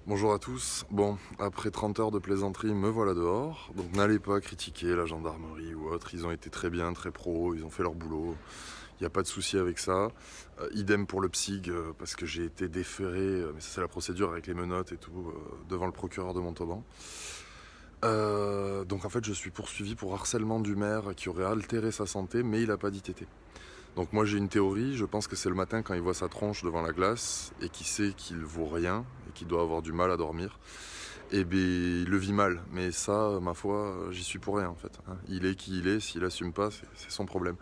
Bonjour à tous. Bon, après 30 heures de plaisanterie, me voilà dehors. Donc n'allez pas critiquer la gendarmerie ou autre. Ils ont été très bien, très pro, ils ont fait leur boulot. Il n'y a pas de souci avec ça. Idem pour le PSIG, parce que j'ai été déféré, mais ça c'est la procédure avec les menottes et tout, devant le procureur de Montauban. Donc en fait je suis poursuivi pour harcèlement du maire qui aurait altéré sa santé, mais il n'a pas dit tété. Donc moi j'ai une théorie, je pense que c'est le matin quand il voit sa tronche devant la glace et qu'il sait qu'il vaut rien et qu'il doit avoir du mal à dormir. Et bien il le vit mal, mais ça, ma foi, j'y suis pour rien en fait, hein. Il est qui il est, s'il assume pas, c'est son problème.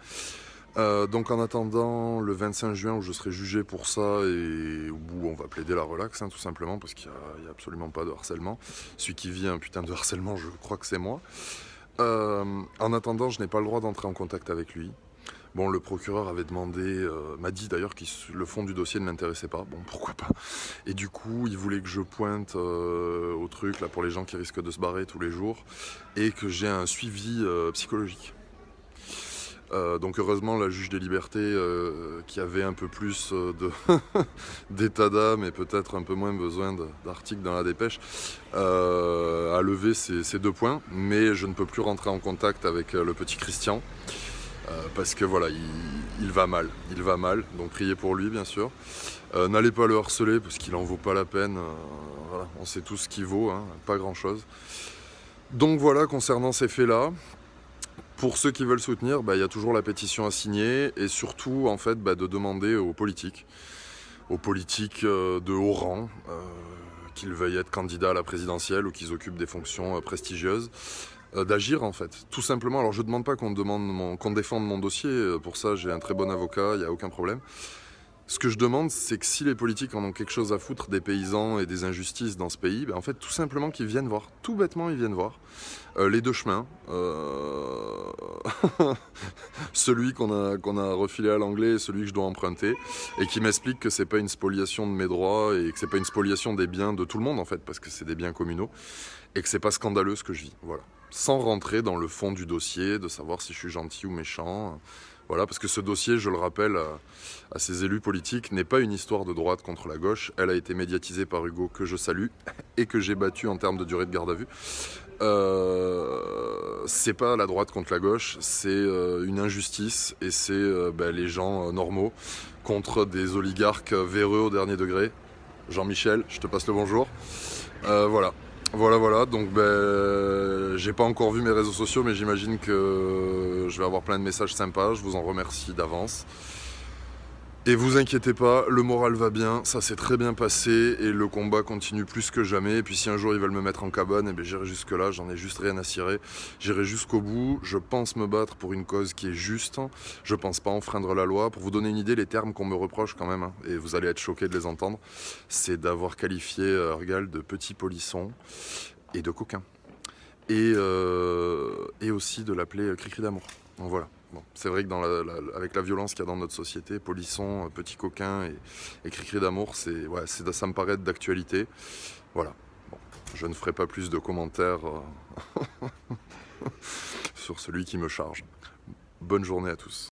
Donc en attendant le 25 juin où je serai jugé pour ça et où on va plaider la relaxe, hein, tout simplement, parce qu'il n'y a absolument pas de harcèlement. Celui qui vit un putain de harcèlement, je crois que c'est moi. En attendant, je n'ai pas le droit d'entrer en contact avec lui. Bon, le procureur avait demandé, m'a dit d'ailleurs que le fond du dossier ne l'intéressait pas. Bon, pourquoi pas. Et du coup, il voulait que je pointe au truc là pour les gens qui risquent de se barrer tous les jours et que j'ai un suivi psychologique. Donc heureusement, la juge des libertés, qui avait un peu plus d'état d'âme et peut-être un peu moins besoin d'articles dans la dépêche, a levé ces 2 points. Mais je ne peux plus rentrer en contact avec le petit Christian. Parce que voilà, il va mal. Il va mal, donc priez pour lui bien sûr. N'allez pas le harceler parce qu'il en vaut pas la peine. Voilà, on sait tous ce qu'il vaut, hein, pas grand chose. Donc voilà, concernant ces faits-là, pour ceux qui veulent soutenir, il y a toujours la pétition à signer et surtout en fait de demander aux politiques de haut rang, qu'ils veuillent être candidats à la présidentielle ou qu'ils occupent des fonctions prestigieuses, d'agir en fait, tout simplement. Alors je ne demande pas qu'on défende mon dossier, pour ça j'ai un très bon avocat, il n'y a aucun problème. Ce que je demande, c'est que si les politiques en ont quelque chose à foutre des paysans et des injustices dans ce pays, en fait tout simplement qu'ils viennent voir, tout bêtement ils viennent voir. Les deux chemins, celui qu'on a refilé à l'anglais et celui que je dois emprunter, et qui m'explique que c'est pas une spoliation de mes droits et que c'est pas une spoliation des biens de tout le monde en fait, parce que c'est des biens communaux, et que c'est pas scandaleux ce que je vis. Voilà. Sans rentrer dans le fond du dossier, de savoir si je suis gentil ou méchant. Voilà, parce que ce dossier, je le rappelle à ces élus politiques, n'est pas une histoire de droite contre la gauche. Elle a été médiatisée par Hugo, que je salue, et que j'ai battu en termes de durée de garde à vue. C'est pas la droite contre la gauche, c'est une injustice, et c'est les gens normaux contre des oligarques véreux au dernier degré. Jean-Michel, je te passe le bonjour. Voilà. Voilà, donc j'ai pas encore vu mes réseaux sociaux, mais j'imagine que je vais avoir plein de messages sympas, je vous en remercie d'avance. Et vous inquiétez pas, le moral va bien, ça s'est très bien passé et le combat continue plus que jamais. Et puis si un jour ils veulent me mettre en cabane, j'irai jusque là, j'en ai juste rien à cirer. J'irai jusqu'au bout, je pense me battre pour une cause qui est juste, je pense pas enfreindre la loi. Pour vous donner une idée, les termes qu'on me reproche quand même, et vous allez être choqués de les entendre, c'est d'avoir qualifié Argal de petit polisson et de coquin. Et aussi de l'appeler Cricri d'amour. Donc voilà. Bon, c'est vrai que avec la violence qu'il y a dans notre société, polisson, petit coquin et Cricri d'amour, ça me paraît être d'actualité. Voilà. Bon, je ne ferai pas plus de commentaires sur celui qui me charge. Bonne journée à tous.